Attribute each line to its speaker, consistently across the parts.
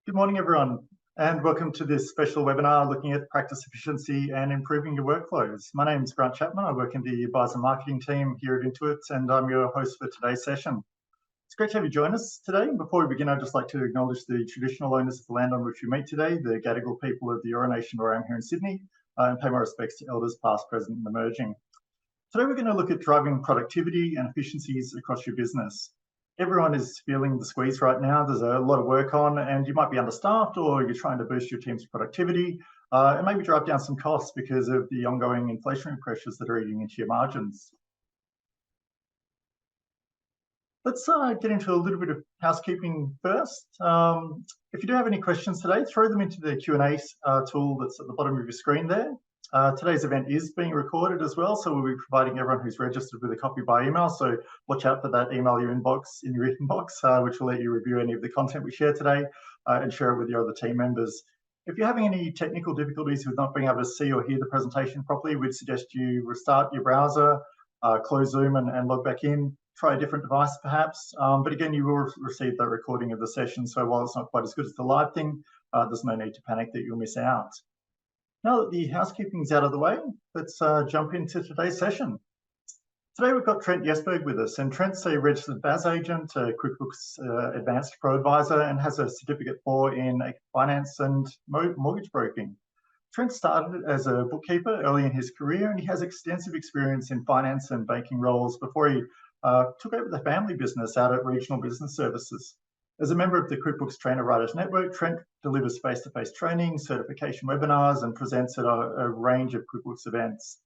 Speaker 1: Good morning, everyone, and welcome to this special webinar looking at practice efficiency and improving your workflows. My name is Grant Chapman. I work in the advisor marketing team here at Intuit, and I'm your host for today's session. It's great to have you join us today. Before we begin, I'd just like to acknowledge the traditional owners of the land on which we meet today, the Gadigal people of the Eora Nation where I am here in Sydney, and pay my respects to elders past, present, and emerging. Today, we're going to look at driving productivity and efficiencies across your business. Everyone is feeling the squeeze right now. There's a lot of work on, and you might be understaffed, or you're trying to boost your team's productivity and maybe drive down some costs because of the ongoing inflationary pressures that are eating into your margins. Let's get into a little bit of housekeeping first. If you do have any questions today, throw them into the Q&A tool that's at the bottom of your screen there. Today's event is being recorded as well, so we'll be providing everyone who's registered with a copy by email. So watch out for that email in your inbox, which will let you review any of the content we share today and share it with your other team members. If you're having any technical difficulties with not being able to see or hear the presentation properly, we'd suggest you restart your browser, close Zoom and log back in. Try a different device perhaps, but again, you will receive that recording of the session. So while it's not quite as good as the live thing, there's no need to panic that you'll miss out. Now that the housekeeping's out of the way, let's jump into today's session. Today we've got Trent Yesberg with us, and Trent's a registered BAS agent, a QuickBooks Advanced Pro Advisor, and has a certificate 4 in finance and mortgage broking. Trent started as a bookkeeper early in his career, and he has extensive experience in finance and banking roles before he took over the family business out at Regional Business Services. As a member of the QuickBooks Trainer Writers Network, Trent delivers face-to-face training, certification webinars, and presents at a range of QuickBooks events.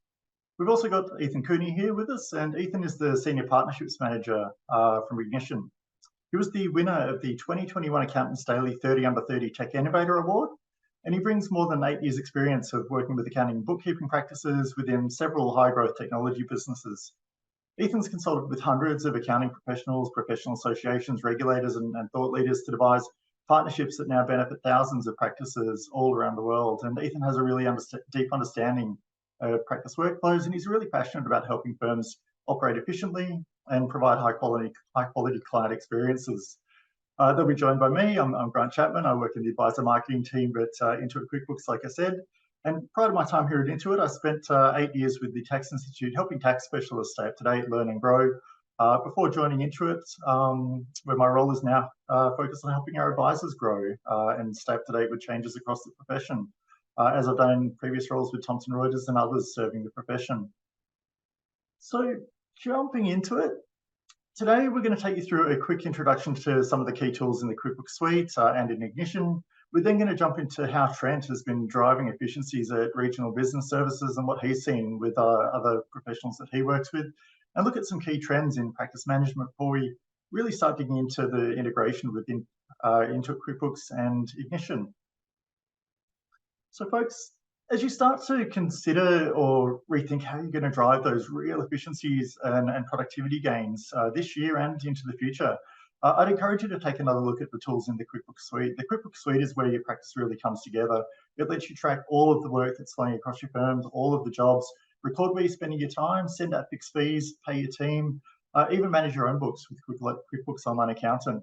Speaker 1: We've also got Ethan Cooney here with us, and Ethan is the Senior Partnerships Manager from Ignition. He was the winner of the 2021 Accountants Daily 30 Under 30 Tech Innovator Award, and he brings more than 8 years' experience of working with accounting and bookkeeping practices within several high-growth technology businesses. Ethan's consulted with hundreds of accounting professionals, professional associations, regulators, and thought leaders to devise partnerships that now benefit thousands of practices all around the world. And Ethan has a really deep understanding of practice workflows, and he's really passionate about helping firms operate efficiently and provide high quality client experiences. They'll be joined by me. I'm Grant Chapman. I work in the advisor marketing team at Intuit QuickBooks, like I said. And prior to my time here at Intuit, I spent 8 years with the Tax Institute, helping tax specialists stay up to date, learn and grow. Before joining Intuit, where my role is now focused on helping our advisors grow and stay up to date with changes across the profession, as I've done in previous roles with Thomson Reuters and others serving the profession. So jumping into it, today we're going to take you through a quick introduction to some of the key tools in the QuickBooks suite and in Ignition. We're then going to jump into how Trent has been driving efficiencies at Regional Business Services and what he's seen with other professionals that he works with, and look at some key trends in practice management before we really start digging into the integration within into QuickBooks and Ignition. So folks, as you start to consider or rethink how you're going to drive those real efficiencies and productivity gains this year and into the future, I'd encourage you to take another look at the tools in the QuickBooks suite. The QuickBooks suite is where your practice really comes together. It lets you track all of the work that's flowing across your firms, all of the jobs, record where you're spending your time, send out fixed fees, pay your team, even manage your own books with QuickBooks Online Accountant.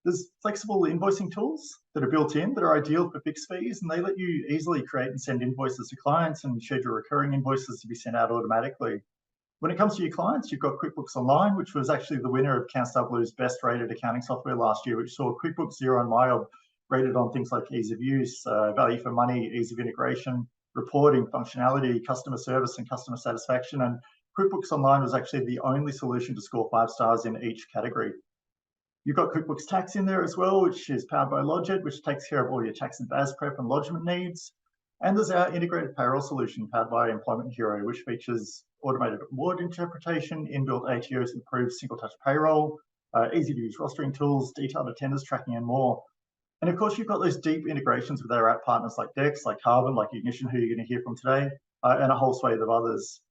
Speaker 1: There's flexible invoicing tools that are built in that are ideal for fixed fees, and they let you easily create and send invoices to clients and schedule recurring invoices to be sent out automatically. When it comes to your clients, you've got QuickBooks Online, which was actually the winner of CounsW's best rated accounting software last year, which saw QuickBooks Xero and MyOb rated on things like ease of use, value for money, ease of integration, reporting, functionality, customer service, and customer satisfaction. And QuickBooks Online was actually the only solution to score 5 stars in each category. You've got QuickBooks Tax in there as well, which is powered by Lodgit, which takes care of all your tax and BAS prep and lodgement needs. And there's our integrated payroll solution powered by Employment Hero, which features automated award interpretation, inbuilt ATOs, improved single-touch payroll, easy-to-use rostering tools, detailed attendance tracking, and more. And of course, you've got those deep integrations with our app partners like Dex, like Carbon, like Ignition, who you're going to hear from today, and a whole swathe of others.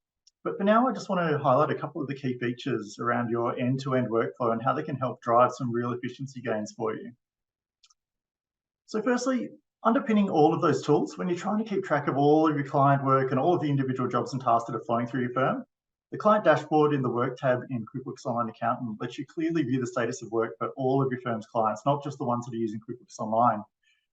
Speaker 1: But for now, I just want to highlight a couple of the key features around your end-to-end workflow and how they can help drive some real efficiency gains for you. So firstly, underpinning all of those tools, when you're trying to keep track of all of your client work and all of the individual jobs and tasks that are flowing through your firm, The client dashboard in the Work tab in QuickBooks Online Accountant lets you clearly view the status of work for all of your firm's clients, not just the ones that are using QuickBooks Online.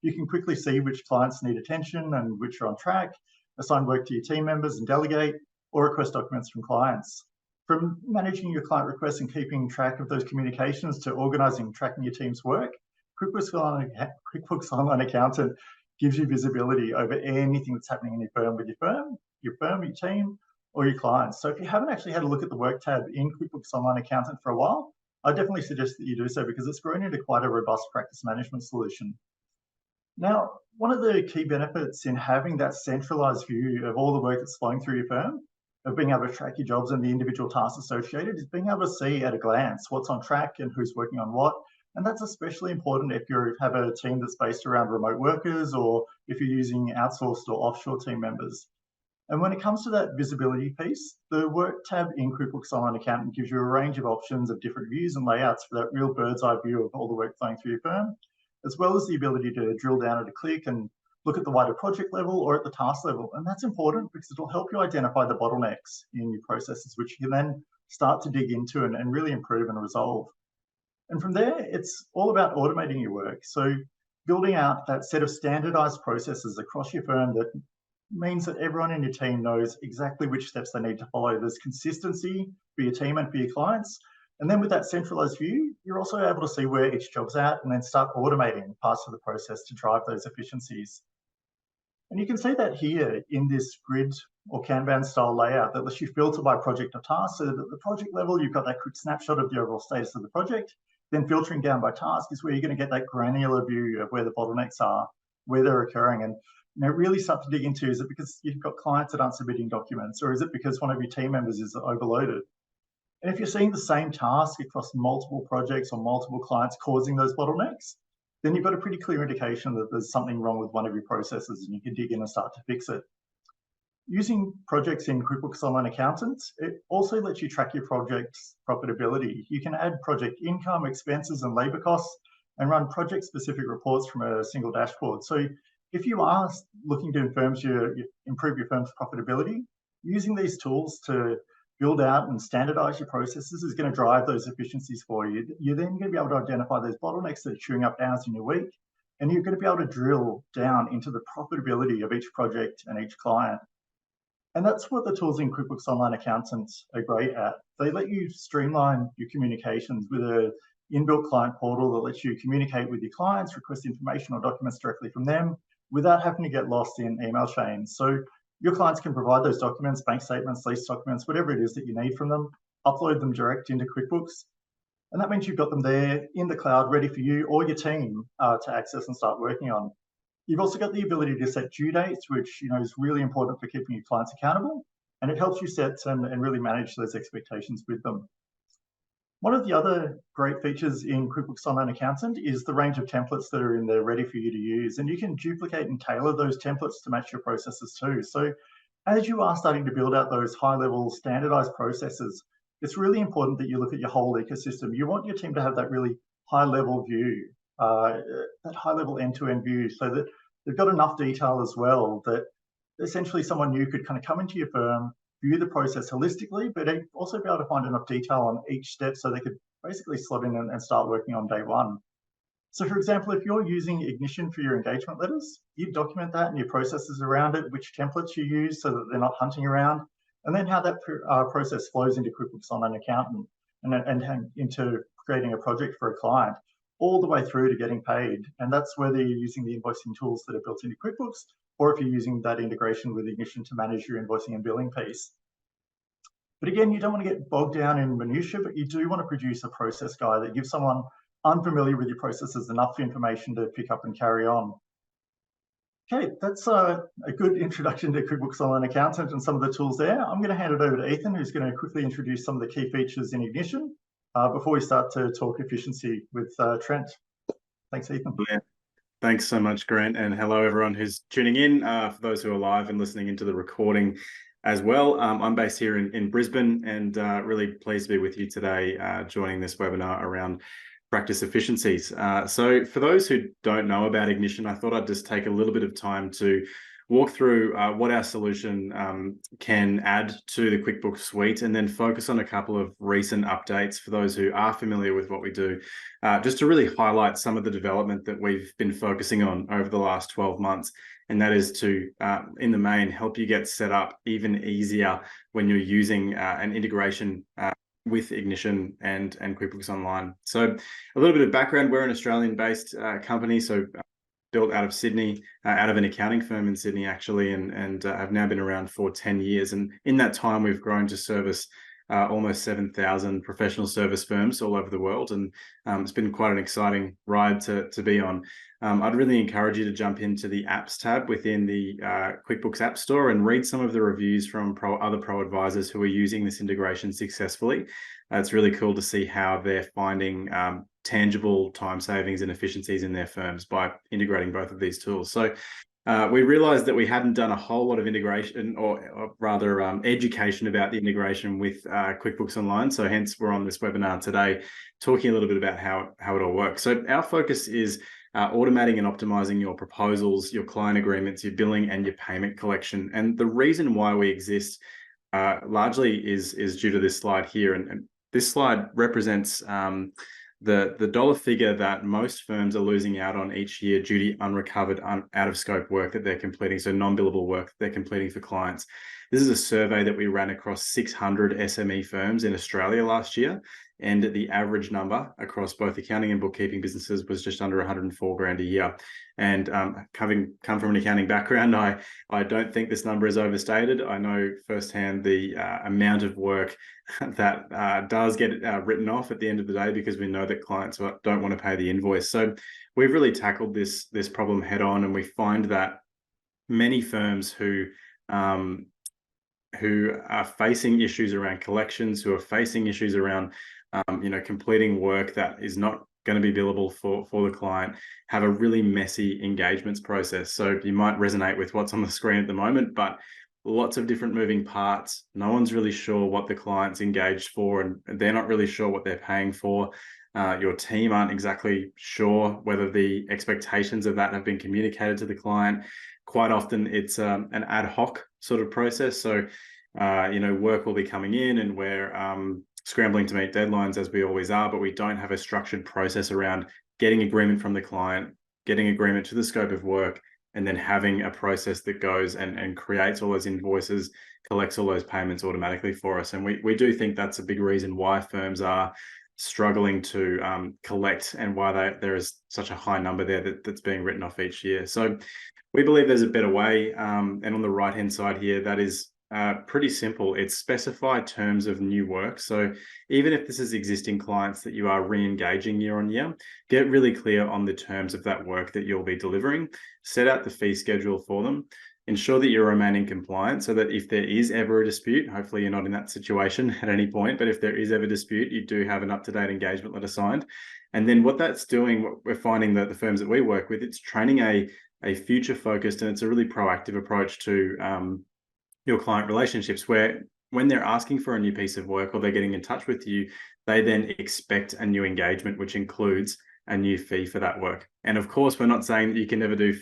Speaker 1: You can quickly see which clients need attention and which are on track, assign work to your team members and delegate, or request documents from clients. From managing your client requests and keeping track of those communications to organising and tracking your team's work, QuickBooks Online Accountant gives you visibility over anything that's happening in your firm, your team, or your clients. So if you haven't actually had a look at the Work tab in QuickBooks Online Accountant for a while, I definitely suggest that you do so because it's grown into quite a robust practice management solution. Now, one of the key benefits in having that centralized view of all the work that's flowing through your firm, of being able to track your jobs and the individual tasks associated, is being able to see at a glance what's on track and who's working on what. And that's especially important if you have a team that's based around remote workers or if you're using outsourced or offshore team members. And when it comes to that visibility piece, the Work tab in QuickBooks Online Accountant gives you a range of options of different views and layouts for that real bird's eye view of all the work flowing through your firm, as well as the ability to drill down at a click and look at the wider project level or at the task level. And that's important because it'll help you identify the bottlenecks in your processes, which you can then start to dig into and really improve and resolve. And from there, it's all about automating your work. So building out that set of standardized processes across your firm that means that everyone in your team knows exactly which steps they need to follow. There's consistency for your team and for your clients. And then with that centralized view, you're also able to see where each job's at and then start automating parts of the process to drive those efficiencies. And you can see that here in this grid or Kanban style layout that lets you filter by project or task. So that at the project level, you've got that quick snapshot of the overall status of the project. Then filtering down by task is where you're going to get that granular view of where the bottlenecks are, where they're occurring. And really start to dig into, is it because you've got clients that aren't submitting documents, or is it because one of your team members is overloaded? And if you're seeing the same task across multiple projects or multiple clients causing those bottlenecks, then you've got a pretty clear indication that there's something wrong with one of your processes and you can dig in and start to fix it. Using projects in QuickBooks Online Accountant, it also lets you track your project's profitability. You can add project income, expenses, and labor costs and run project-specific reports from a single dashboard. So if you are looking to improve your firm's profitability, using these tools to build out and standardize your processes is going to drive those efficiencies for you. You're then going to be able to identify those bottlenecks that are chewing up hours in your week, and you're going to be able to drill down into the profitability of each project and each client. And that's what the tools in QuickBooks Online Accountant are great at. They let you streamline your communications with an inbuilt client portal that lets you communicate with your clients, request information or documents directly from them without having to get lost in email chains. So your clients can provide those documents, bank statements, lease documents, whatever it is that you need from them, upload them direct into QuickBooks. And that means you've got them there in the cloud ready for you or your team to access and start working on. You've also got the ability to set due dates, which is really important for keeping your clients accountable. And it helps you set and really manage those expectations with them. One of the other great features in QuickBooks Online Accountant is the range of templates that are in there ready for you to use. And you can duplicate and tailor those templates to match your processes too. So as you are starting to build out those high-level standardized processes, it's really important that you look at your whole ecosystem. You want your team to have that really high-level view, that high-level end-to-end view, so that they've got enough detail as well that essentially someone new could kind of come into your firm, view the process holistically, but also be able to find enough detail on each step so they could basically slot in and start working on day one. So for example, if you're using Ignition for your engagement letters, you document that and your processes around it, which templates you use so that they're not hunting around, and then how that process flows into QuickBooks Online Accountant and into creating a project for a client, all the way through to getting paid. And that's whether you're using the invoicing tools that are built into QuickBooks, or if you're using that integration with Ignition to manage your invoicing and billing piece. But again, you don't want to get bogged down in minutiae, but you do want to produce a process guide that gives someone unfamiliar with your processes enough information to pick up and carry on. Okay, that's a good introduction to QuickBooks Online Accountant and some of the tools there. I'm going to hand it over to Ethan, who's going to quickly introduce some of the key features in Ignition before we start to talk efficiency with Trent. Thanks, Ethan.
Speaker 2: Yeah. Thanks so much, Grant, and hello everyone who's tuning in. For those who are live and listening into the recording as well, I'm based here in Brisbane and really pleased to be with you today, joining this webinar around practice efficiencies. So for those who don't know about Ignition, I thought I'd just take a little bit of time to walk through what our solution can add to the QuickBooks suite, and then focus on a couple of recent updates for those who are familiar with what we do, just to really highlight some of the development that we've been focusing on over the last 12 months. And that is to, in the main, help you get set up even easier when you're using an integration with Ignition and QuickBooks Online. So a little bit of background: we're an Australian-based company, so built out of Sydney, out of an accounting firm in Sydney, actually, and have now been around for 10 years. And in that time, we've grown to service almost 7,000 professional service firms all over the world. And it's been quite an exciting ride to be on. I'd really encourage you to jump into the apps tab within the QuickBooks App Store and read some of the reviews from other pro advisors who are using this integration successfully. It's really cool to see how they're finding tangible time savings and efficiencies in their firms by integrating both of these tools. So we realized that we hadn't done a whole lot of integration, or rather education about the integration with QuickBooks Online. So hence we're on this webinar today talking a little bit about how it all works. So our focus is automating and optimizing your proposals, your client agreements, your billing, and your payment collection. And the reason why we exist largely is due to this slide here. And this slide represents the dollar figure that most firms are losing out on each year due to unrecovered, out of scope work that they're completing, so non-billable work they're completing for clients. This is a survey that we ran across 600 SME firms in Australia last year, and the average number across both accounting and bookkeeping businesses was just under 104 grand a year. And having come from an accounting background, I don't think this number is overstated. I know firsthand the amount of work that does get written off at the end of the day, because we know that clients don't want to pay the invoice. So we've really tackled this problem head on, and we find that many firms who are facing issues around collections, who are facing issues around completing work that is not going to be billable for the client, have a really messy engagements process. So you might resonate with what's on the screen at the moment, but lots of different moving parts. No one's really sure what the client's engaged for, and they're not really sure what they're paying for. Your team aren't exactly sure whether the expectations of that have been communicated to the client. Quite often it's an ad hoc sort of process. So, work will be coming in, and we're scrambling to meet deadlines, as we always are, but we don't have a structured process around getting agreement from the client, getting agreement to the scope of work, and then having a process that goes and creates all those invoices, collects all those payments automatically for us. And we do think that's a big reason why firms are struggling to collect, and why there is such a high number there that's being written off each year. So we believe there's a better way. And on the right-hand side here, that is pretty simple. It's specify terms of new work. So even if this is existing clients that you are re-engaging year on year, get really clear on the terms of that work that you'll be delivering. Set out the fee schedule for them. Ensure that you're remaining compliant, so that if there is ever a dispute, hopefully you're not in that situation at any point, but if there is ever a dispute, you do have an up-to-date engagement letter signed. And then what that's doing, what we're finding that the firms that we work with, it's training a future-focused, and it's a really proactive approach to your client relationships, where when they're asking for a new piece of work or they're getting in touch with you, they then expect a new engagement, which includes a new fee for that work. And of course, we're not saying that you can never do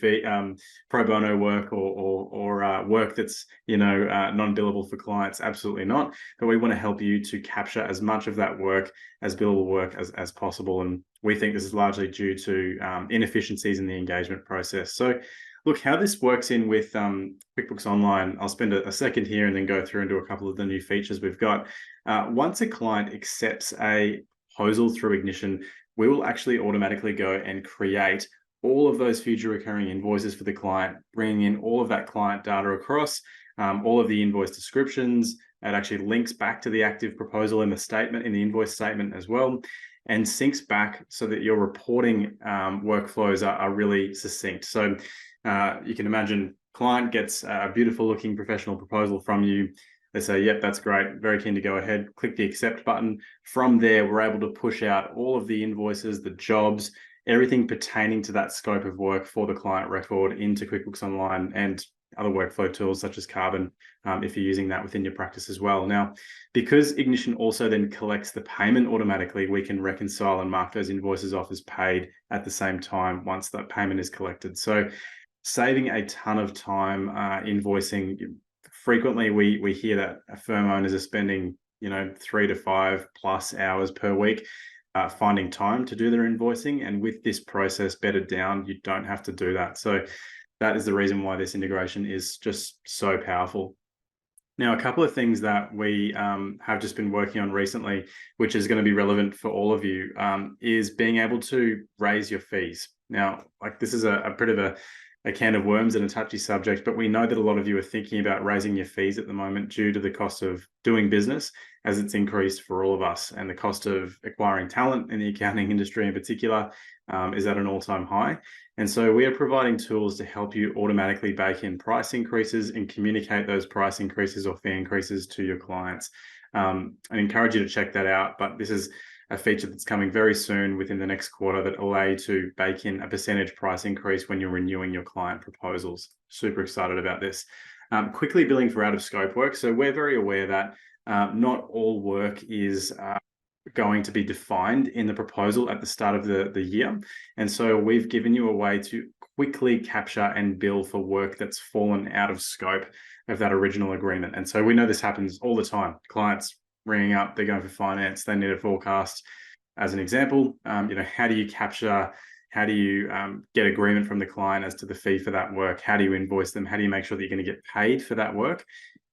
Speaker 2: pro bono work or work that's non-billable for clients. Absolutely not. But we want to help you to capture as much of that work as billable work as possible. And we think this is largely due to inefficiencies in the engagement process. So look, how this works in with QuickBooks Online, I'll spend a second here and then go through into a couple of the new features we've got. Once a client accepts a proposal through Ignition, we will actually automatically go and create all of those future recurring invoices for the client, bringing in all of that client data across, all of the invoice descriptions. It actually links back to the active proposal in the statement, in the invoice statement as well, and syncs back so that your reporting workflows are really succinct. So you can imagine client gets a beautiful looking professional proposal from you. They say, yep, that's great, very keen to go ahead. Click the accept button. From there, we're able to push out all of the invoices, the jobs, everything pertaining to that scope of work for the client record into QuickBooks Online and other workflow tools such as Carbon, if you're using that within your practice as well. Now, because Ignition also then collects the payment automatically, we can reconcile and mark those invoices off as paid at the same time once that payment is collected. So saving a ton of time invoicing. Frequently, we hear that firm owners are spending 3 to 5 plus hours per week finding time to do their invoicing. And with this process bedded down, you don't have to do that. So that is the reason why this integration is just so powerful. Now, a couple of things that we have just been working on recently, which is going to be relevant for all of you, is being able to raise your fees. Now, like, this is a bit of a can of worms and a touchy subject, but we know that a lot of you are thinking about raising your fees at the moment due to the cost of doing business, as it's increased for all of us, and the cost of acquiring talent in the accounting industry in particular is at an all-time high. And so we are providing tools to help you automatically bake in price increases and communicate those price increases or fee increases to your clients. I encourage you to check that out, but this is a feature that's coming very soon within the next quarter that allow you to bake in a percentage price increase when you're renewing your client proposals. Super excited about this. Quickly billing for out of scope work. So we're very aware that not all work is going to be defined in the proposal at the start of the year. And so we've given you a way to quickly capture and bill for work that's fallen out of scope of that original agreement. And so we know this happens all the time. Clients ringing up, they're going for finance, they need a forecast. As an example, how do you capture, how do you get agreement from the client as to the fee for that work? How do you invoice them? How do you make sure that you're going to get paid for that work?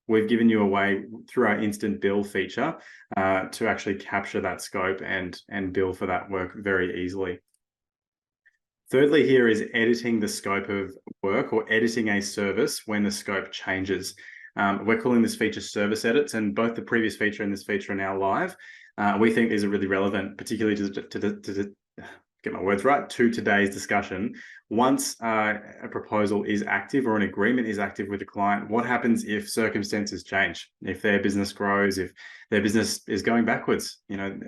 Speaker 2: We've given you a way through our instant bill feature to actually capture that scope and bill for that work very easily. Thirdly, here is editing the scope of work or editing a service when the scope changes. We're calling this feature service edits, and both the previous feature and this feature are now live. We think these are really relevant, particularly to get my words right, to today's discussion. Once a proposal is active or an agreement is active with a client, what happens if circumstances change? If their business grows, if their business is going backwards?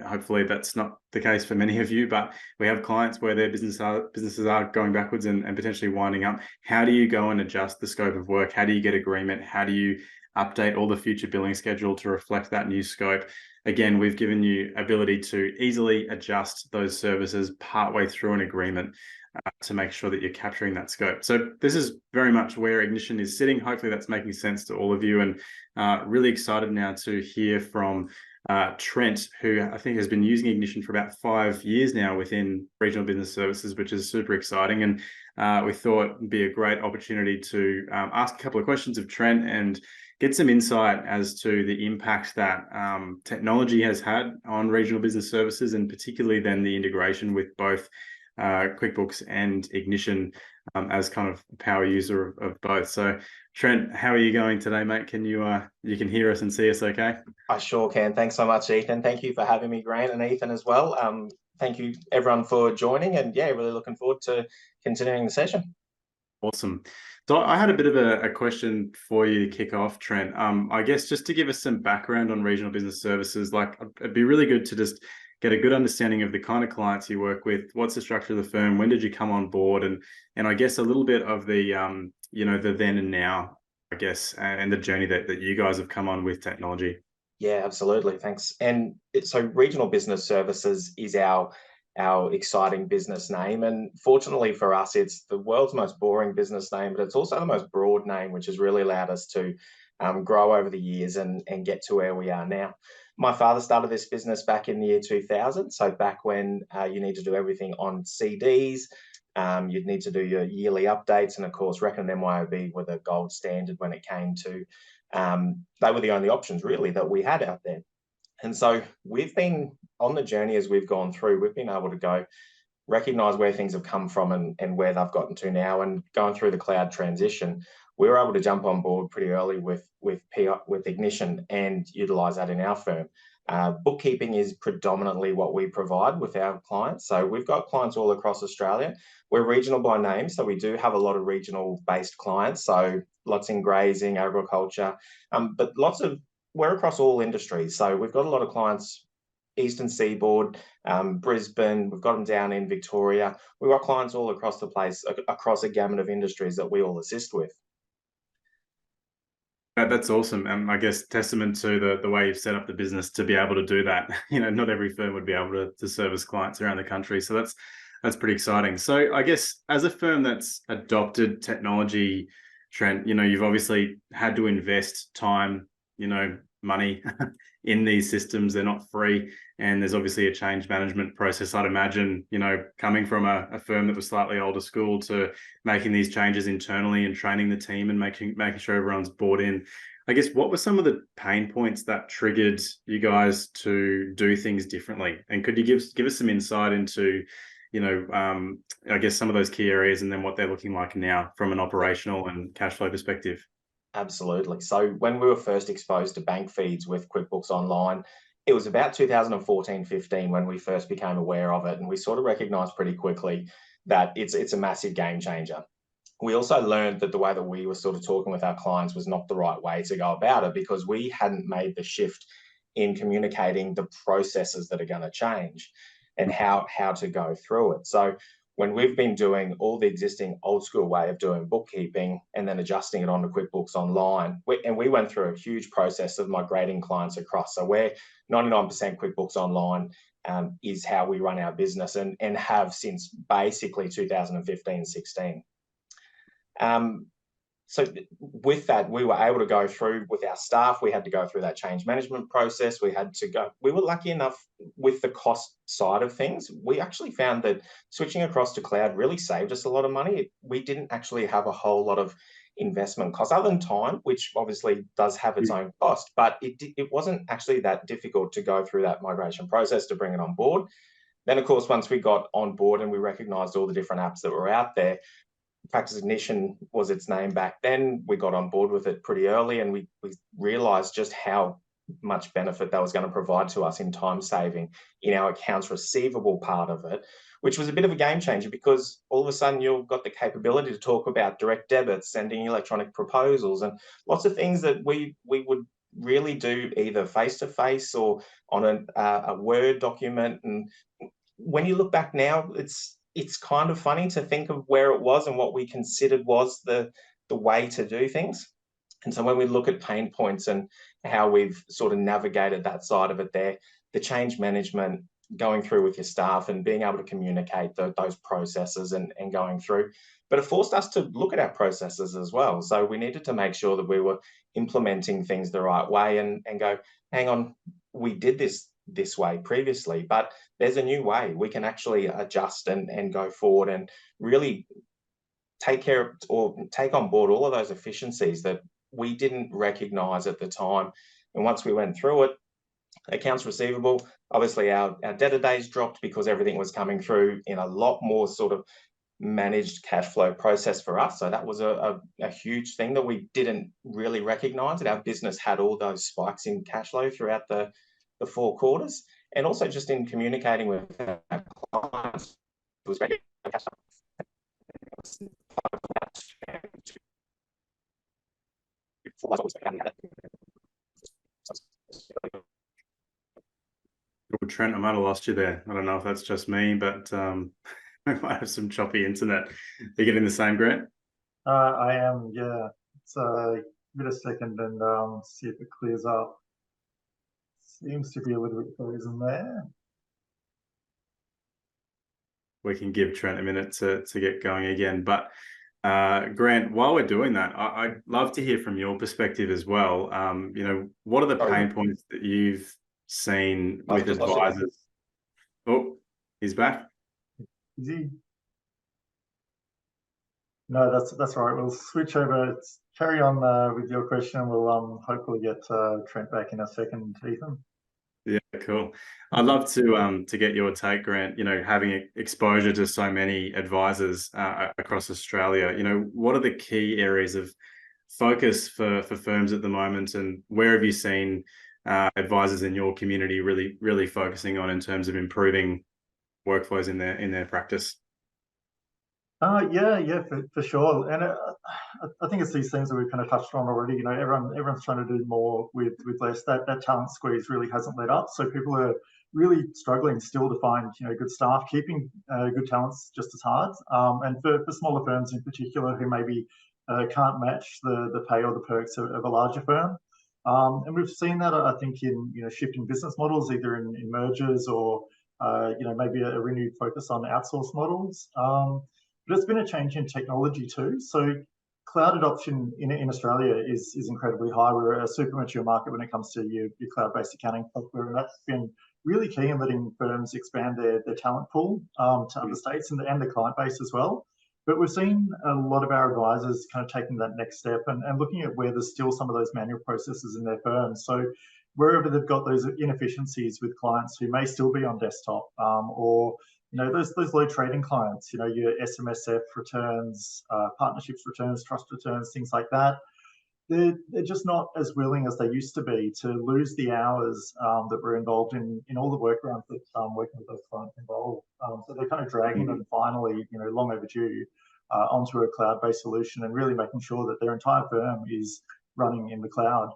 Speaker 2: Hopefully that's not the case for many of you, but we have clients where their businesses are going backwards and potentially winding up. How do you go and adjust the scope of work? How do you get agreement? How do you update all the future billing schedule to reflect that new scope? Again, we've given you ability to easily adjust those services partway through an agreement to make sure that you're capturing that scope. So this is very much where Ignition is sitting. Hopefully that's making sense to all of you, and really excited now to hear from Trent, who I think has been using Ignition for about 5 years now within Regional Business Services, which is super exciting. And we thought it'd be a great opportunity to ask a couple of questions of Trent and get some insight as to the impact that technology has had on regional business services, and particularly then the integration with both QuickBooks and Ignition as kind of a power user of both. So Trent, how are you going today, mate? Can you can hear us and see us okay?
Speaker 3: I sure can. Thanks so much, Ethan. Thank you for having me, Grant, and Ethan as well. Thank you everyone for joining, and yeah, really looking forward to continuing the session.
Speaker 2: Awesome. So I had a bit of a question for you to kick off, Trent. I guess just to give us some background on regional business services, like it'd be really good to just get a good understanding of the kind of clients you work with. What's the structure of the firm? When did you come on board? And I guess a little bit of the the then and now, I guess, and the journey that you guys have come on with technology.
Speaker 3: Yeah, absolutely. Thanks. And so Regional Business Services is our exciting business name. And fortunately for us, it's the world's most boring business name, but it's also the most broad name, which has really allowed us to grow over the years and get to where we are now. My father started this business back in the year 2000. So back when you need to do everything on CDs, you'd need to do your yearly updates. And of course, Reckon and MYOB were the gold standard when it came to, they were the only options really that we had out there. And so we've been on the journey as we've gone through, we've been able to go recognize where things have come from and where they've gotten to now. And going through the cloud transition, we were able to jump on board pretty early with Ignition and utilize that in our firm. Bookkeeping is predominantly what we provide with our clients. So we've got clients all across Australia. We're regional by name, so we do have a lot of regional-based clients. So lots in grazing, agriculture, but we're across all industries. So we've got a lot of clients, Eastern Seaboard, Brisbane, we've got them down in Victoria. We've got clients all across the place, across a gamut of industries that we all assist with.
Speaker 2: That's awesome. And I guess testament to the way you've set up the business to be able to do that. Not every firm would be able to service clients around the country. So That's pretty exciting. So I guess as a firm that's adopted technology, Trent, you've obviously had to invest time, money in these systems. They're not free. And there's obviously a change management process. I'd imagine, coming from a firm that was slightly older school to making these changes internally and training the team and making sure everyone's bought in. I guess what were some of the pain points that triggered you guys to do things differently? And could you give us some insight into, I guess some of those key areas and then what they're looking like now from an operational and cash flow perspective?
Speaker 3: Absolutely. So when we were first exposed to bank feeds with QuickBooks Online, it was about 2014-15 when we first became aware of it, and we sort of recognized pretty quickly that it's a massive game changer. We also learned that the way that we were sort of talking with our clients was not the right way to go about it, because we hadn't made the shift in communicating the processes that are going to change and how to go through it. So when we've been doing all the existing old school way of doing bookkeeping and then adjusting it onto QuickBooks Online, we went through a huge process of migrating clients across. So we're 99% QuickBooks Online is how we run our business and have since basically 2015-16. So with that, we were able to go through with our staff. We had to go through that change management process. We were lucky enough with the cost side of things. We actually found that switching across to cloud really saved us a lot of money. We didn't actually have a whole lot of investment costs other than time, which obviously does have its own cost, but it wasn't actually that difficult to go through that migration process to bring it on board. Then, of course, once we got on board and we recognized all the different apps that were out there, Practice Ignition was its name back then. We got on board with it pretty early, and we realized just how much benefit that was going to provide to us in time saving in our accounts receivable part of it, which was a bit of a game changer, because all of a sudden you've got the capability to talk about direct debits, sending electronic proposals, and lots of things that we would really do either face-to-face or on a Word document. And when you look back now, it's kind of funny to think of where it was and what we considered was the way to do things. And so when we look at pain points and how we've sort of navigated that side of it there, the change management, going through with your staff and being able to communicate those processes and going through. But it forced us to look at our processes as well. So we needed to make sure that we were implementing things the right way and go, hang on, we did this way previously, but there's a new way. We can actually adjust and go forward and really take on board all of those efficiencies that we didn't recognize at the time. And once we went through it, accounts receivable, obviously our debtor days dropped because everything was coming through in a lot more sort of managed cash flow process for us. So that was a huge thing that we didn't really recognize, that our business had all those spikes in cash flow throughout the 4 quarters. And also just in communicating with our clients, it was great.
Speaker 2: Trent, I might have lost you there. I don't know if that's just me, but I might have some choppy internet. Are you getting the same, Grant?
Speaker 1: I am, yeah. So give it a second and see if it clears up. Seems to be a little bit frozen there.
Speaker 2: We can give Trent a minute to get going again. But Grant, while we're doing that, I'd love to hear from your perspective as well. What are the pain points that you've seen with advisors? Oh, he's back.
Speaker 1: Is he? No, that's all right. We'll switch over. Carry on with your question. We'll hopefully get Trent back in a second, Ethan.
Speaker 2: Yeah, cool. I'd love to get your take, Grant. Having exposure to so many advisors across Australia, what are the key areas of focus for firms at the moment, and where have you seen advisors in your community really focusing on in terms of improving workflows in their practice?
Speaker 1: Yeah, for sure. And I think it's these things that we've kind of touched on already. Everyone's trying to do more with less. That talent squeeze really hasn't let up. So people are really struggling still to find good staff. Keeping good talent's just as hard. And for smaller firms in particular who maybe can't match the pay or the perks of a larger firm. And we've seen that, I think, in shifting business models, either in mergers or maybe a renewed focus on outsource models. But it's been a change in technology too. So cloud adoption in Australia is incredibly high. We're a super mature market when it comes to your cloud-based accounting software, and that's been really key in letting firms expand their talent pool to other states and the client base as well. But we've seen a lot of our advisors kind of taking that next step and looking at where there's still some of those manual processes in their firms. So wherever they've got those inefficiencies with clients who may still be on desktop, or those low trading clients, your SMSF returns, partnerships returns, trust returns, things like that. They're just not as willing as they used to be to lose the hours that were involved in all the workarounds that working with those clients involved. So they're kind of dragging them finally, long overdue, onto a cloud-based solution and really making sure that their entire firm is running in the cloud.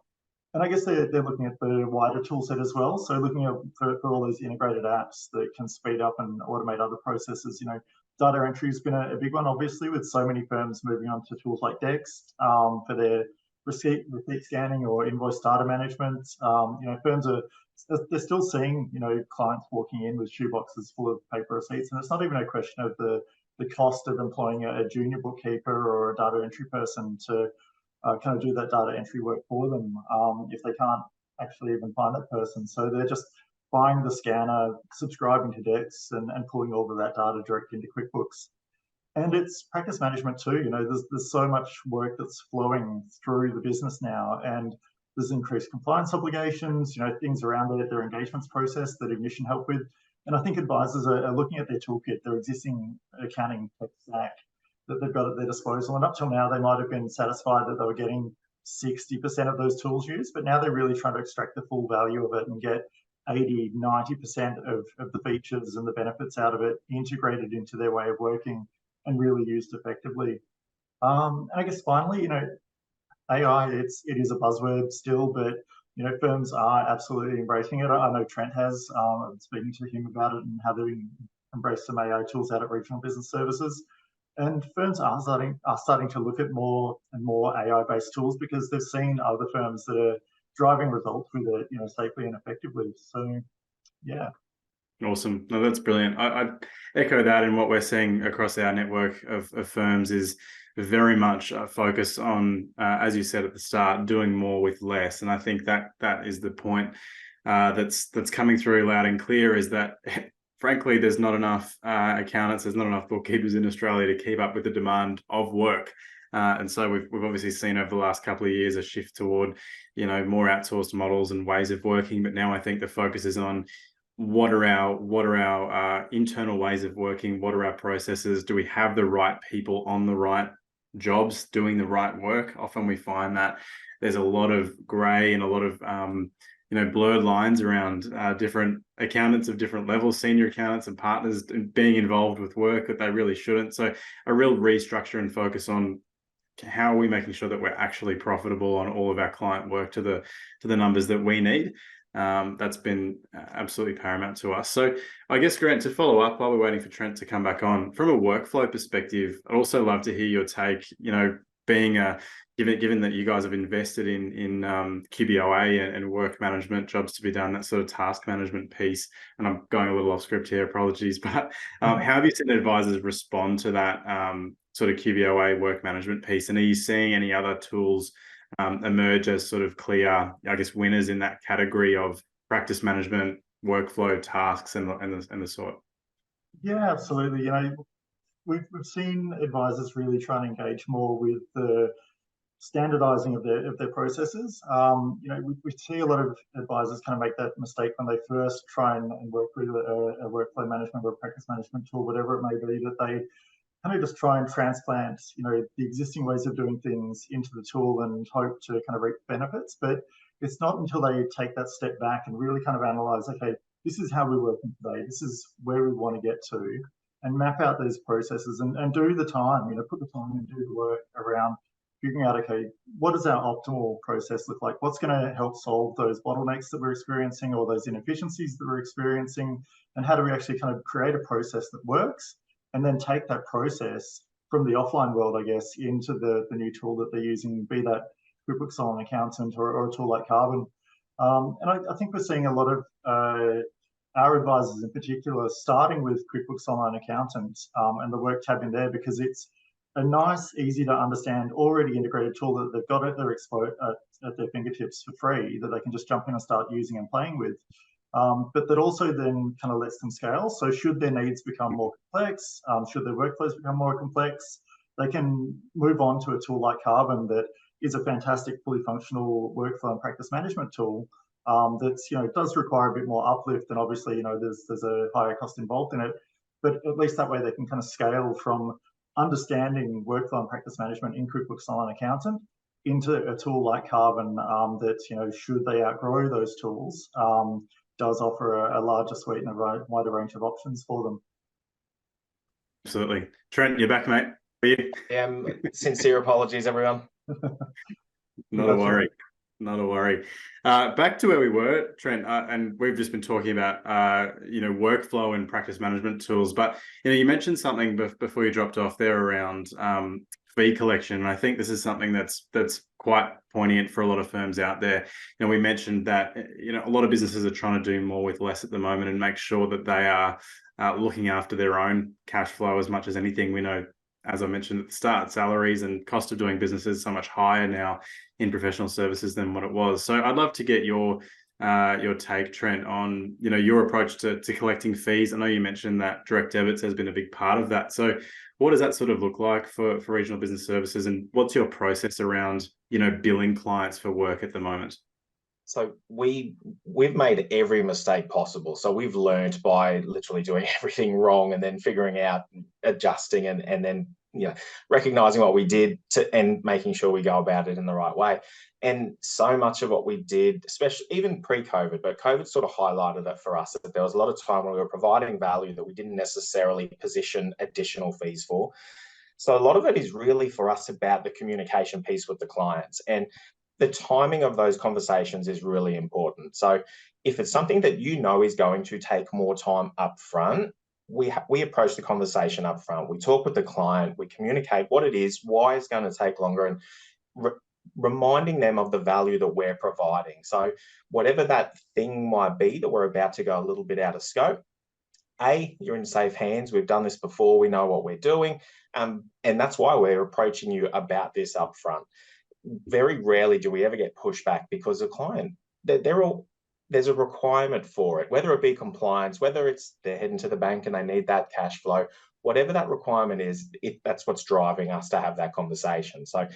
Speaker 1: And I guess they're looking at the wider tool set as well. So looking at for all those integrated apps that can speed up and automate other processes. Data entry has been a big one, obviously, with so many firms moving on to tools like Dex for their receipt scanning or invoice data management. Firms they're still seeing clients walking in with shoeboxes full of paper receipts, and it's not even a question of the cost of employing a junior bookkeeper or a data entry person to kind of do that data entry work for them if they can't actually even find that person. So they're just buying the scanner, subscribing to Dex, and pulling all of that data direct into QuickBooks. And it's practice management too. There's so much work that's flowing through the business now, and there's increased compliance obligations, things around their engagements process that Ignition help with. And I think advisors are looking at their toolkit, their existing accounting tech stack that they've got at their disposal. And up till now, they might have been satisfied that they were getting 60% of those tools used, but now they're really trying to extract the full value of it and get 80, 90% of the features and the benefits out of it integrated into their way of working and really used effectively. And I guess finally, AI, it is a buzzword still, but firms are absolutely embracing it. I know Trent has. I'm speaking to him about it and how they've embraced some AI tools out at Regional Business Services. And firms are starting to look at more and more AI-based tools because they've seen other firms that are driving results with it, safely and effectively. So, yeah.
Speaker 2: Awesome. No, that's brilliant. I echo that, and what we're seeing across our network of firms is very much focus on, as you said at the start, doing more with less. And I think that is the point that's coming through loud and clear, is that frankly, there's not enough accountants, there's not enough bookkeepers in Australia to keep up with the demand of work. And so we've obviously seen over the last couple of years a shift toward, more outsourced models and ways of working. But now I think the focus is on what are our internal ways of working? What are our processes? Do we have the right people on the right jobs doing the right work? Often we find that there's a lot of grey and a lot of blurred lines around different accountants of different levels, senior accountants and partners being involved with work that they really shouldn't. So a real restructure and focus on how are we making sure that we're actually profitable on all of our client work to the numbers that we need. That's been absolutely paramount to us. So I guess, Grant, to follow up while we're waiting for Trent to come back on, from a workflow perspective, I'd also love to hear your take, being given that you guys have invested in QBOA and work management, jobs to be done, that sort of task management piece. And I'm going a little off script here, apologies, but how have you seen advisors respond to that sort of QBOA work management piece? And are you seeing any other tools emerge as sort of clear, I guess, winners in that category of practice management, workflow, tasks, and the sort?
Speaker 1: Yeah, absolutely. We've seen advisors really try and engage more with the standardizing of their processes. We see a lot of advisors kind of make that mistake when they first try and work with a workflow management or a practice management tool, whatever it may be, that they kind of just try and transplant, the existing ways of doing things into the tool and hope to kind of reap benefits. But it's not until they take that step back and really kind of analyze, okay, this is how we're working today, this is where we want to get to, and map out these processes and do the time, put the time and do the work around figuring out, okay, what does our optimal process look like? What's going to help solve those bottlenecks that we're experiencing or those inefficiencies that we're experiencing? And how do we actually kind of create a process that works and then take that process from the offline world, I guess, into the new tool that they're using, be that QuickBooks on Accountant or a tool like Carbon. And I think we're seeing a lot of our advisors in particular, starting with QuickBooks Online Accountant and the work tab in there, because it's a nice, easy to understand, already integrated tool that they've got at their fingertips for free, that they can just jump in and start using and playing with. But that also then kind of lets them scale. So should their needs become more complex, should their workflows become more complex, they can move on to a tool like Carbon that is a fantastic, fully functional workflow and practice management tool that's, does require a bit more uplift, and obviously, there's a higher cost involved in it. But at least that way they can kind of scale from understanding workflow and practice management in QuickBooks Online Accountant into a tool like Carbon that, should they outgrow those tools, does offer a larger suite and a wider range of options for them.
Speaker 2: Absolutely. Trent, you're back, mate. Are you?
Speaker 3: Sincere apologies, everyone.
Speaker 2: Not a worry. Not a worry. Back to where we were, Trent, and we've just been talking about, workflow and practice management tools. But, you mentioned something before you dropped off there around fee collection. And I think this is something that's quite poignant for a lot of firms out there. We mentioned that, a lot of businesses are trying to do more with less at the moment and make sure that they are looking after their own cash flow as much as anything. We know, as I mentioned at the start, salaries and cost of doing business is so much higher now in professional services than what it was. So I'd love to get your take, Trent, on your approach to collecting fees. I know you mentioned that direct debits has been a big part of that. So what does that sort of look like for regional business services, and what's your process around billing clients for work at the moment?
Speaker 3: So we've made every mistake possible. So we've learned by literally doing everything wrong and then figuring out, adjusting, and then recognizing what we did and making sure we go about it in the right way. And so much of what we did, especially even pre-COVID, but COVID sort of highlighted it for us, that there was a lot of time when we were providing value that we didn't necessarily position additional fees for. So a lot of it is really for us about the communication piece with the clients, and the timing of those conversations is really important. So if it's something that is going to take more time up front, we approach the conversation up front. We talk with the client, we communicate what it is, why it's going to take longer, and reminding them of the value that we're providing. So whatever that thing might be that we're about to go a little bit out of scope, you're in safe hands. We've done this before. We know what we're doing. And that's why we're approaching you about this up front. Very rarely do we ever get pushback because the client, there's a requirement for it, whether it be compliance, whether it's they're heading to the bank and they need that cash flow, whatever that requirement is, that's what's driving us to have that conversation. So,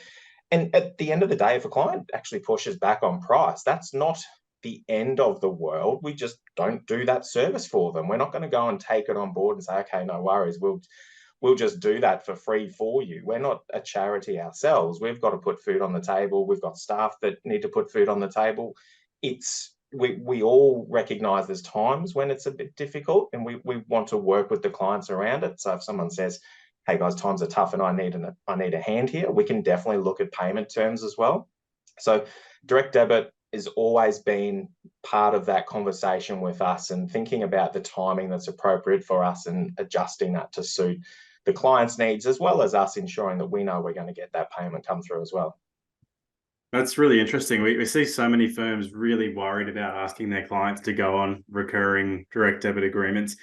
Speaker 3: and at the end of the day, if a client actually pushes back on price, that's not the end of the world. We just don't do that service for them. We're not going to go and take it on board and say, okay, no worries, we'll just do that for free for you. We're not a charity ourselves. We've got to put food on the table. We've got staff that need to put food on the table. We all recognize there's times when it's a bit difficult, and we want to work with the clients around it. So if someone says, hey guys, times are tough and I need a hand here, we can definitely look at payment terms as well. So direct debit has always been part of that conversation with us, and thinking about the timing that's appropriate for us and adjusting that to suit the client's needs, as well as us ensuring that we know we're going to get that payment come through as well.
Speaker 2: That's really interesting. We see so many firms really worried about asking their clients to go on recurring direct debit agreements.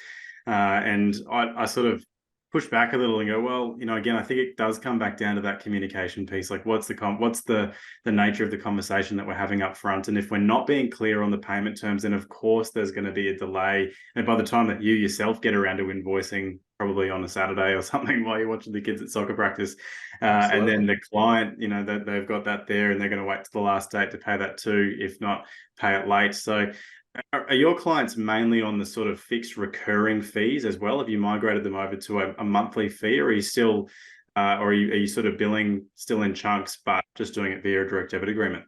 Speaker 2: And I sort of push back a little and go, well, again, I think it does come back down to that communication piece. Like, what's the nature of the conversation that we're having up front? And if we're not being clear on the payment terms, then of course there's going to be a delay. And by the time that you yourself get around to invoicing, probably on a Saturday or something while you're watching the kids at soccer practice, and then the client, that they've got that there and they're going to wait to the last date to pay that too, if not pay it late. So are your clients mainly on the sort of fixed recurring fees as well? Have you migrated them over to a monthly fee, or are you still, are you sort of billing still in chunks, but just doing it via a direct debit agreement?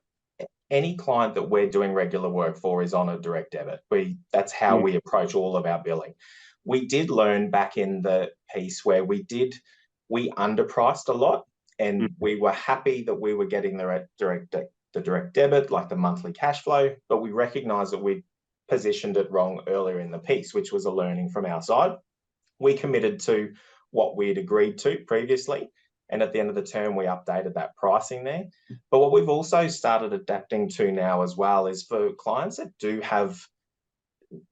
Speaker 3: Any client that we're doing regular work for is on a direct debit. That's how we approach all of our billing. We did learn back in the piece where we underpriced a lot, and we were happy that we were getting the direct debit, like the monthly cash flow, but we recognized that we positioned it wrong earlier in the piece, which was a learning from our side. We committed to what we had agreed to previously, and at the end of the term, we updated that pricing there. But what we've also started adapting to now as well is for clients that do have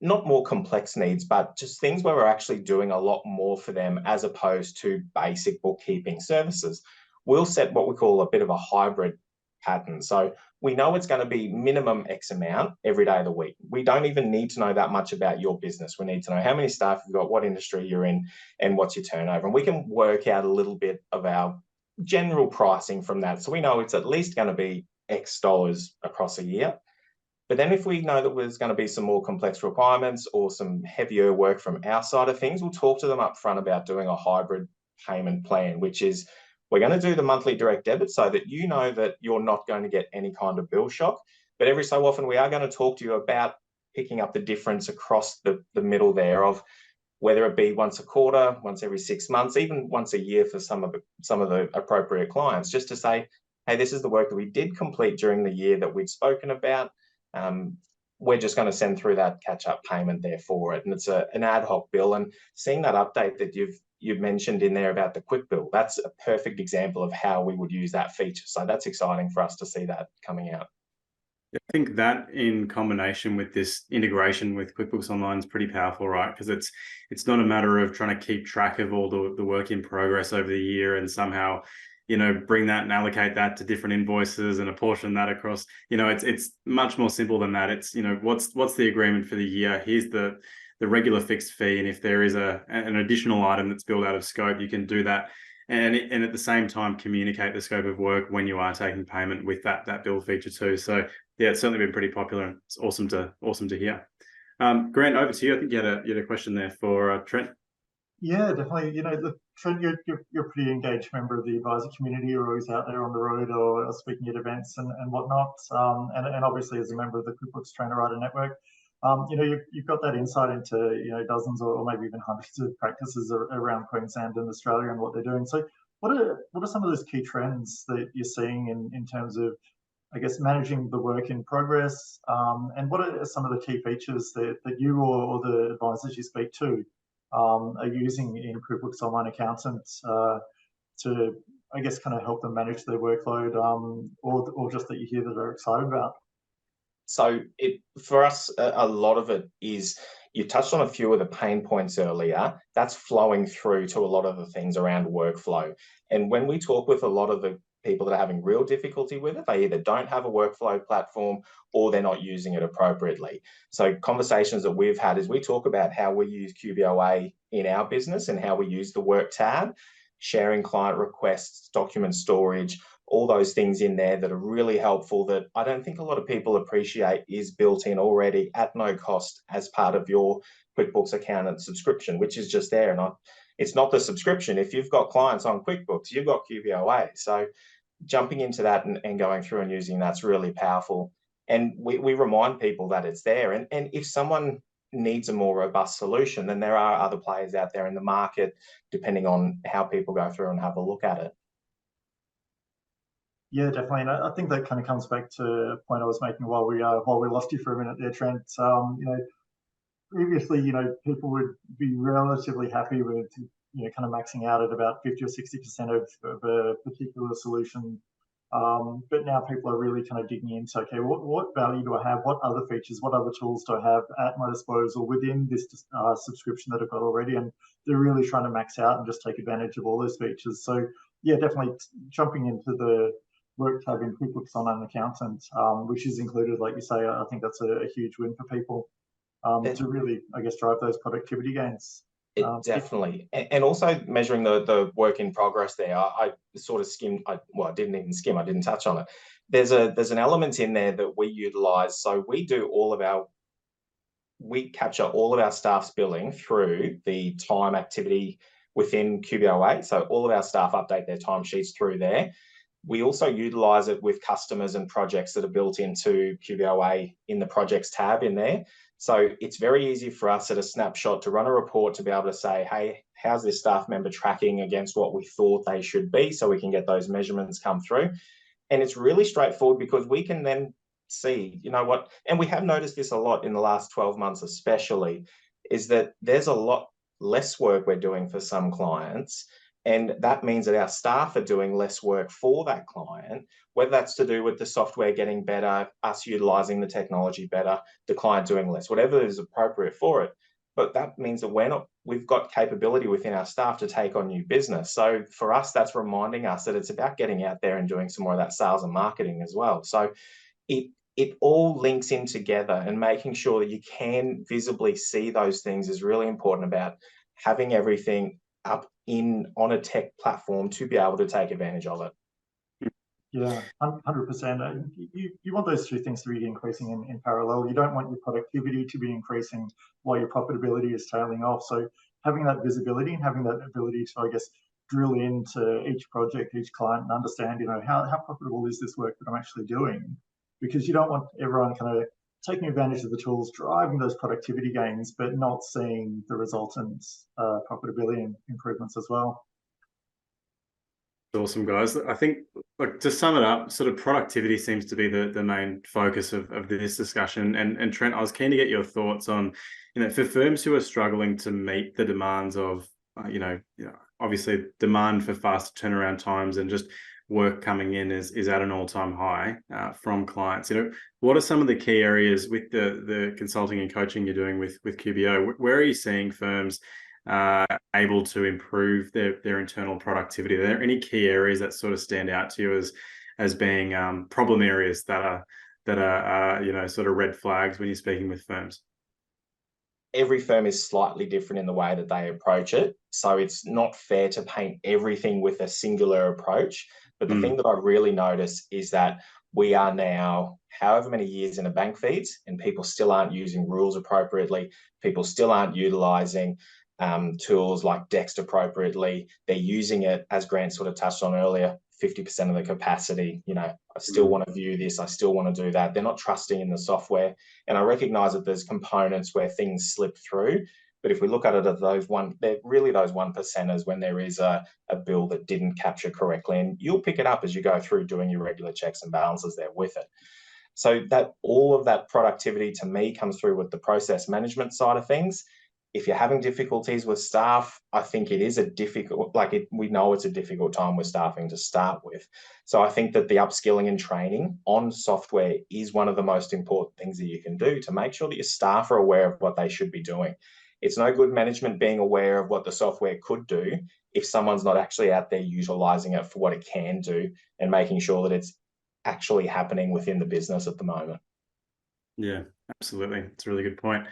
Speaker 3: not more complex needs, but just things where we're actually doing a lot more for them as opposed to basic bookkeeping services. We'll set what we call a bit of a hybrid pattern. So we know it's going to be minimum X amount every day of the week. We don't even need to know that much about your business. We need to know how many staff you've got, what industry you're in, and what's your turnover. And we can work out a little bit of our general pricing from that. So we know it's at least going to be X dollars across a year. But then if we know that there's going to be some more complex requirements or some heavier work from our side of things, we'll talk to them up front about doing a hybrid payment plan, which is we're going to do the monthly direct debit so that you know that you're not going to get any kind of bill shock. But every so often we are going to talk to you about picking up the difference across the middle there of whether it be once a quarter, once every 6 months, even once a year for some of the appropriate clients, just to say, hey, this is the work that we did complete during the year that we'd spoken about. We're just going to send through that catch-up payment there for it. And it's an ad hoc bill. And seeing that update that you've mentioned in there about the quick bill, that's a perfect example of how we would use that feature. So that's exciting for us to see that coming out.
Speaker 2: I think that in combination with this integration with QuickBooks Online is pretty powerful, right? Because it's not a matter of trying to keep track of all the work in progress over the year and somehow, bring that and allocate that to different invoices and apportion that across. It's much more simple than that. It's, what's the agreement for the year? Here's the regular fixed fee, and if there is an additional item that's billed out of scope, you can do that. And at the same time, communicate the scope of work when you are taking payment with that bill feature too. So yeah, it's certainly been pretty popular. It's awesome to hear. Grant, over to you. I think you had a question there for Trent.
Speaker 1: Yeah, definitely. Trent, you're a pretty engaged member of the advisor community. You're always out there on the road or speaking at events and whatnot. And obviously as a member of the QuickBooks Trainer Writer Network, you've got that insight into dozens or maybe even hundreds of practices around Queensland and Australia and what they're doing. So what are some of those key trends that you're seeing in terms of, I guess, managing the work in progress, and what are some of the key features that you or the advisors you speak to are using in QuickBooks Online Accountants to, I guess, kind of help them manage their workload, or just that you hear that they're excited about?
Speaker 3: So for us, a lot of it is, you touched on a few of the pain points earlier. That's flowing through to a lot of the things around workflow. And when we talk with a lot of the people that are having real difficulty with it, they either don't have a workflow platform or they're not using it appropriately. So conversations that we've had is we talk about how we use QBOA in our business and how we use the work tab, sharing client requests, document storage, all those things in there that are really helpful that I don't think a lot of people appreciate is built in already at no cost as part of your QuickBooks Accountant subscription, which is just there. And it's not the subscription. If you've got clients on QuickBooks, you've got QBOA. So jumping into that and going through and using that's really powerful. And we remind people that it's there. And if someone needs a more robust solution, then there are other players out there in the market, depending on how people go through and have a look at it.
Speaker 1: Yeah, definitely. And I think that kind of comes back to a point I was making while we lost you for a minute there, Trent. Previously, people would be relatively happy with, kind of maxing out at about 50 or 60% of a particular solution. But now people are really kind of digging into, okay, what value do I have? What other features, what other tools do I have at my disposal within this subscription that I've got already? And they're really trying to max out and just take advantage of all those features. So yeah, definitely jumping into the work tab in QuickBooks Online Accountant, which is included, like you say, I think that's a huge win for people to really, I guess, drive those productivity gains.
Speaker 3: Definitely. And also measuring the work in progress there, I sort of skimmed, I didn't even skim, I didn't touch on it. There's an element in there that we utilize. So we capture all of our staff's billing through the time activity within QBOA. So all of our staff update their timesheets through there. We also utilize it with customers and projects that are built into QBOA in the projects tab in there. So it's very easy for us at a snapshot to run a report to be able to say, hey, how's this staff member tracking against what we thought they should be, so we can get those measurements come through. And it's really straightforward because we can then see, what, and we have noticed this a lot in the last 12 months especially, is that there's a lot less work we're doing for some clients. And that means that our staff are doing less work for that client, whether that's to do with the software getting better, us utilizing the technology better, the client doing less, whatever is appropriate for it. But that means that we've got capability within our staff to take on new business. So for us, that's reminding us that it's about getting out there and doing some more of that sales and marketing as well. So it all links in together, and making sure that you can visibly see those things is really important about having everything up on a tech platform to be able to take advantage of it.
Speaker 1: Yeah, 100%. You want those two things to be increasing in parallel. You don't want your productivity to be increasing while your profitability is tailing off. So having that visibility and having that ability to, I guess, drill into each project, each client, and understand, how profitable is this work that I'm actually doing? Because you don't want everyone kind of taking advantage of the tools, driving those productivity gains, but not seeing the resultant profitability improvements as well.
Speaker 2: Awesome, guys. I think, like, to sum it up, sort of productivity seems to be the main focus of this discussion. And Trent, I was keen to get your thoughts on, for firms who are struggling to meet the demands of, obviously demand for faster turnaround times and just work coming in is at an all-time high from clients. What are some of the key areas with the consulting and coaching you're doing with QBO? Where are you seeing firms able to improve their internal productivity? Are there any key areas that sort of stand out to you as being problem areas that are sort of red flags when you're speaking with firms?
Speaker 3: Every firm is slightly different in the way that they approach it. So it's not fair to paint everything with a singular approach. But the thing that I really notice is that we are now however many years in a bank feeds, and people still aren't using rules appropriately. People still aren't utilizing tools like Dext appropriately. They're using it, as Grant sort of touched on earlier, 50% of the capacity. I still want to view this. I still want to do that. They're not trusting in the software. And I recognize that there's components where things slip through. But if we look at it as they're really those 1%ers when there is a bill that didn't capture correctly. And you'll pick it up as you go through doing your regular checks and balances there with it. So that all of that productivity to me comes through with the process management side of things. If you're having difficulties with staff, I think it is we know it's a difficult time with staffing to start with. So I think that the upskilling and training on software is one of the most important things that you can do to make sure that your staff are aware of what they should be doing. It's no good management being aware of what the software could do if someone's not actually out there utilizing it for what it can do and making sure that it's actually happening within the business at the moment.
Speaker 2: Yeah, absolutely. It's a really good point.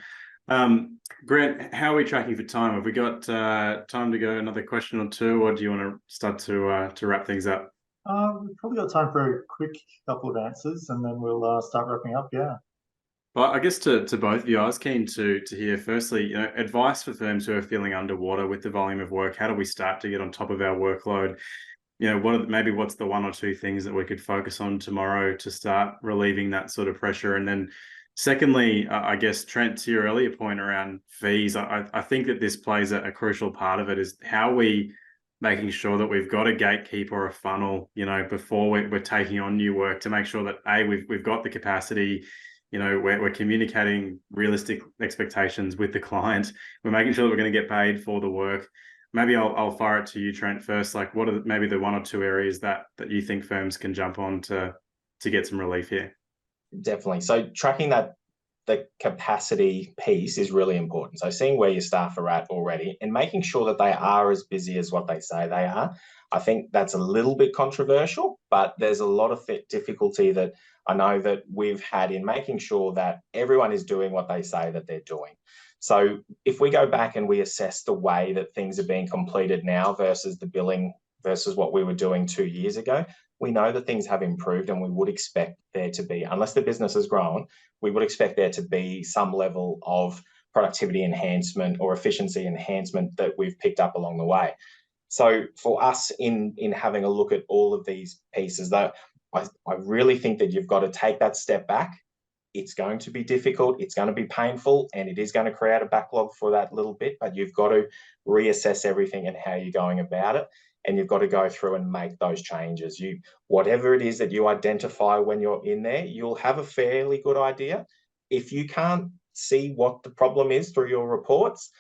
Speaker 2: Grant, how are we tracking for time? Have we got time to go another question or two, or do you want to start to wrap things up?
Speaker 1: We've probably got time for a quick couple of answers, and then we'll start wrapping up. Yeah.
Speaker 2: Well, I guess to both of you, I was keen to hear, firstly, advice for firms who are feeling underwater with the volume of work. How do we start to get on top of our workload? What's the one or two things that we could focus on tomorrow to start relieving that sort of pressure? And then secondly, I guess, Trent, to your earlier point around fees, I think that this plays a crucial part of it, is how we making sure that we've got a gatekeeper or a funnel, before we're taking on new work, to make sure that we've got the capacity, we're communicating realistic expectations with the client. We're making sure that we're going to get paid for the work. Maybe I'll fire it to you, Trent, first. Like, what are maybe the one or two areas that you think firms can jump on to get some relief here?
Speaker 3: Definitely. So tracking the capacity piece is really important. So seeing where your staff are at already and making sure that they are as busy as what they say they are. I think that's a little bit controversial, but there's a lot of difficulty that I know that we've had in making sure that everyone is doing what they say that they're doing. So if we go back and we assess the way that things are being completed now versus the billing versus what we were doing 2 years ago, we know that things have improved, and we would expect there to be, unless the business has grown, we would expect there to be some level of productivity enhancement or efficiency enhancement that we've picked up along the way. So for us in having a look at all of these pieces, though, I really think that you've got to take that step back. It's going to be difficult, it's going to be painful, and it is going to create a backlog for that little bit, but you've got to reassess everything and how you're going about it. And you've got to go through and make those changes. Whatever it is that you identify when you're in there, you'll have a fairly good idea. If you can't see what the problem is through your reports,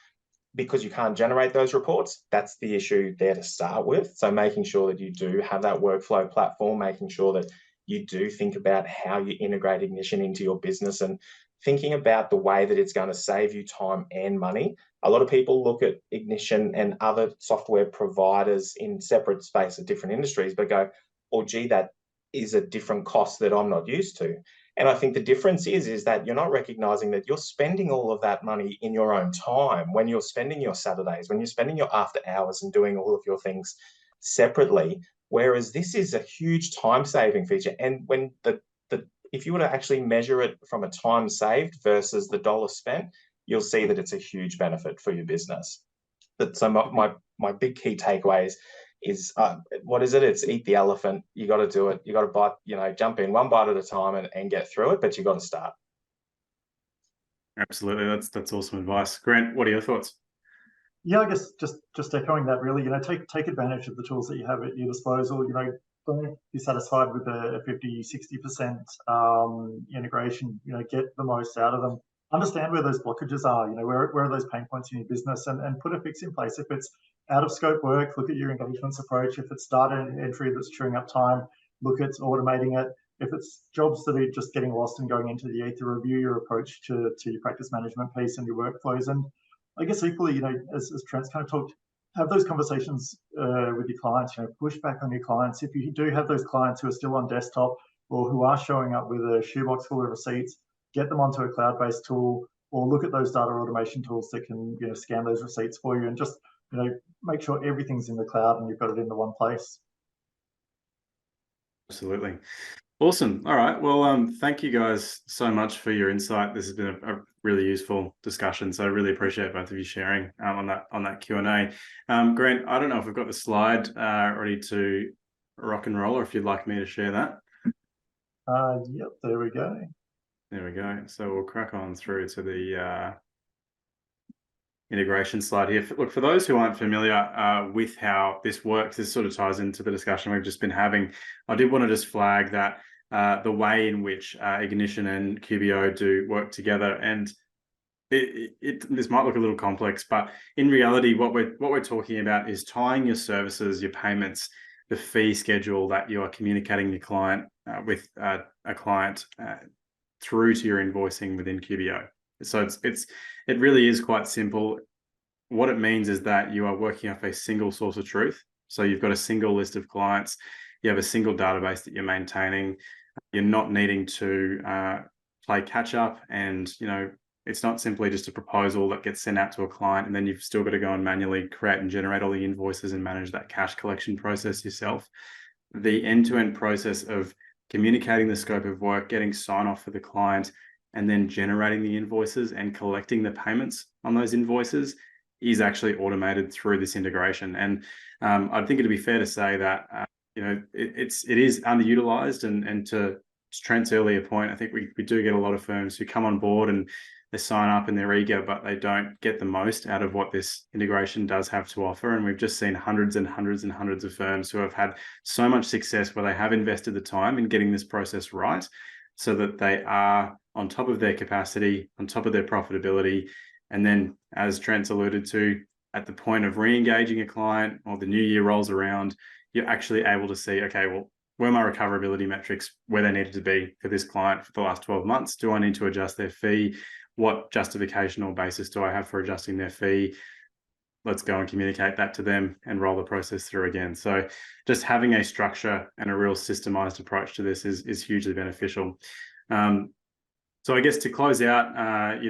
Speaker 3: because you can't generate those reports, that's the issue there to start with. So making sure that you do have that workflow platform, making sure that you do think about how you integrate Ignition into your business and thinking about the way that it's going to save you time and money. A lot of people look at Ignition and other software providers in separate space of different industries, but go, oh, gee, that is a different cost that I'm not used to. And I think the difference is that you're not recognizing that you're spending all of that money in your own time, when you're spending your Saturdays, when you're spending your after hours and doing all of your things separately. Whereas this is a huge time-saving feature. And when if you were to actually measure it from a time saved versus the dollar spent, you'll see that it's a huge benefit for your business. So my big key takeaways is what is it? It's eat the elephant. You got to do it. You got to bite, jump in one bite at a time and get through it, but you got to start.
Speaker 2: Absolutely. That's awesome advice. Grant, what are your thoughts?
Speaker 1: Yeah, I guess just echoing that really, take advantage of the tools that you have at your disposal. Don't be satisfied with a 50, 60% integration, get the most out of them. Understand where those blockages are, where are those pain points in your business, and put a fix in place. If it's out of scope work, look at your engagements approach. If it's data entry that's chewing up time, look at automating it. If it's jobs that are just getting lost and going into the ether, review your approach to your practice management piece and your workflows. And I guess equally, as Trent's kind of talked, have those conversations with your clients, push back on your clients. If you do have those clients who are still on desktop or who are showing up with a shoebox full of receipts, get them onto a cloud-based tool or look at those data automation tools that can scan those receipts for you and just make sure everything's in the cloud and you've got it in the one place.
Speaker 2: Absolutely. Awesome. All right. Well, thank you guys so much for your insight. This has been a really useful discussion. So I really appreciate both of you sharing on that Q&A. Grant, I don't know if we've got the slide ready to rock and roll, or if you'd like me to share that.
Speaker 1: Yep, there we go.
Speaker 2: There we go. So we'll crack on through to the integration slide here. Look, for those who aren't familiar with how this works, this sort of ties into the discussion we've just been having. I did want to just flag that the way in which Ignition and QBO do work together, and this might look a little complex, but in reality, what we're talking about is tying your services, your payments, the fee schedule that you are communicating your client with a client through to your invoicing within QBO. So it really is quite simple. What it means is that you are working off a single source of truth. So you've got a single list of clients, you have a single database that you're maintaining. You're not needing to play catch up, and it's not simply just a proposal that gets sent out to a client and then you've still got to go and manually create and generate all the invoices and manage that cash collection process yourself. The end-to-end process of communicating the scope of work, getting sign-off for the client, and then generating the invoices and collecting the payments on those invoices is actually automated through this integration. And I think it'd be fair to say that it is underutilized, and to Trent's earlier point, I think we do get a lot of firms who come on board and they sign up and they're eager, but they don't get the most out of what this integration does have to offer. And we've just seen hundreds and hundreds and hundreds of firms who have had so much success where they have invested the time in getting this process right, so that they are on top of their capacity, on top of their profitability. And then, as Trent's alluded to, at the point of re-engaging a client or the new year rolls around, you're actually able to see, okay, well, were my recoverability metrics where they needed to be for this client for the last 12 months? Do I need to adjust their fee? What justification or basis do I have for adjusting their fee? Let's go and communicate that to them and roll the process through again. So just having a structure and a real systemized approach to this is hugely beneficial. So I guess to close out,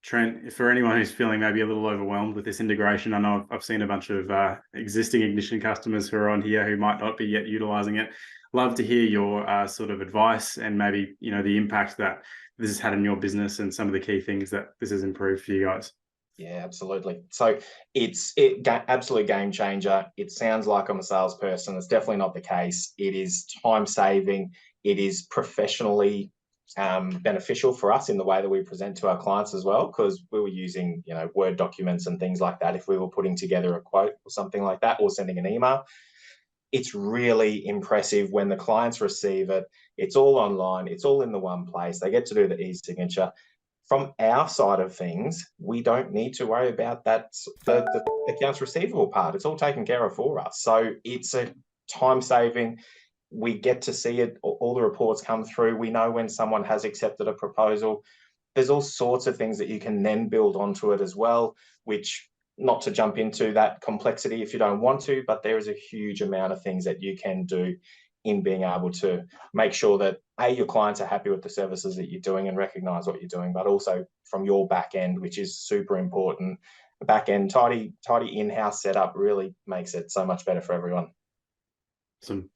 Speaker 2: Trent, for anyone who's feeling maybe a little overwhelmed with this integration, I know I've seen a bunch of existing Ignition customers who are on here who might not be yet utilizing it. Love to hear your sort of advice and maybe, the impact that this has had in your business and some of the key things that this has improved for you guys.
Speaker 3: Yeah, absolutely. So it's absolute game changer. It sounds like I'm a salesperson. It's definitely not the case. It is time saving. It is professionally beneficial for us in the way that we present to our clients as well, because we were using Word documents and things like that if we were putting together a quote or something like that, or sending an email. It's really impressive when the clients receive it. It's all online. It's all in the one place. They get to do the e-signature. from our side of things, we don't need to worry about that, the accounts receivable part. It's all taken care of for us. So it's a time saving. We get to see it, all the reports come through. We know when someone has accepted a proposal. There's all sorts of things that you can then build onto it as well, which, not to jump into that complexity if you don't want to, but there is a huge amount of things that you can do in being able to make sure that your clients are happy with the services that you're doing and recognize what you're doing, but also from your back end, which is super important. The back end, tidy in-house setup really makes it so much better for everyone.
Speaker 2: Awesome.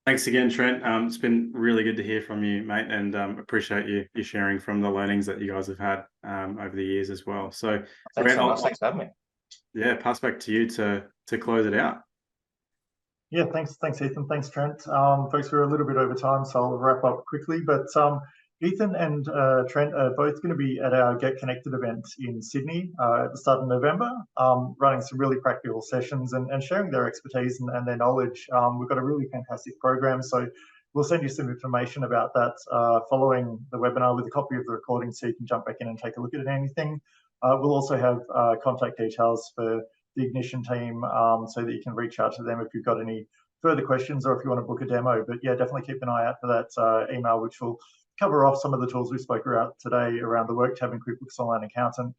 Speaker 2: Thanks again, Trent. It's been really good to hear from you, mate, and appreciate you sharing from the learnings that you guys have had over the years as well. So,
Speaker 3: thanks so much. Thanks for having me.
Speaker 2: Yeah, pass back to you to close it out.
Speaker 1: Yeah, thanks, Ethan. Thanks, Trent. Folks, we're a little bit over time, so I'll wrap up quickly. But Ethan and Trent are both going to be at our Get Connected event in Sydney at the start of November, running some really practical sessions and sharing their expertise and their knowledge. We've got a really fantastic program, so we'll send you some information about that following the webinar with a copy of the recording, so you can jump back in and take a look at anything. We'll also have contact details for the Ignition team so that you can reach out to them if you've got any further questions or if you want to book a demo. But yeah, definitely keep an eye out for that email, which will cover off some of the tools we spoke about today around the Work tab and QuickBooks Online Accountant,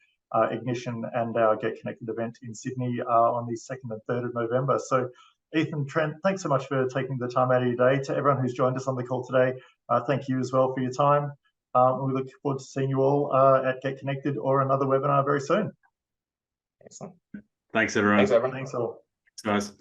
Speaker 1: Ignition, and our Get Connected event in Sydney on the 2nd and 3rd of November. So Ethan, Trent, thanks so much for taking the time out of your day. To everyone who's joined us on the call today, thank you as well for your time. We look forward to seeing you all at Get Connected or another webinar very soon.
Speaker 3: Excellent.
Speaker 2: Thanks, everyone.
Speaker 3: Thanks, everyone.
Speaker 1: Thanks all.
Speaker 2: Thanks, guys.